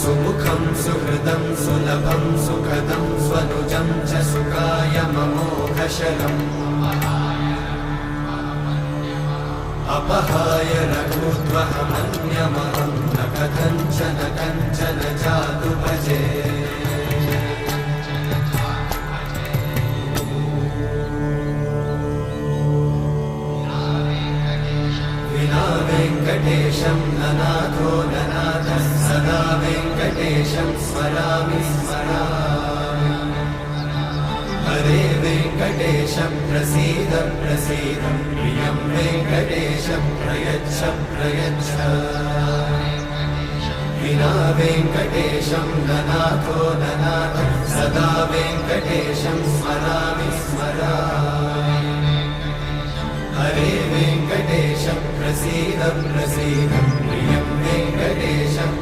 सुमुखं सुहृदं सुलभं सुखदं स्वनुजं च सुखाय ममोघशरम् अपहाय रघुत्वहमन्यमहं न कथञ्चन जातु भजे विना वेङ्कटेशं ननाथो ननाथः सदा वेङ्कटेशं स्मरामि स्मरामि हरे वेङ्कटेशं प्रसीद प्रसीद प्रियं वेङ्कटेशं प्रयच्छ प्रयच्छ विना वेङ्कटेशं ननाथो ननाथः सदा वेङ्कटेशं स्मरामि स्मरामि हरे वेङ्कटेशं प्रसीद प्रसीद प्रियं वेङ्कटेशं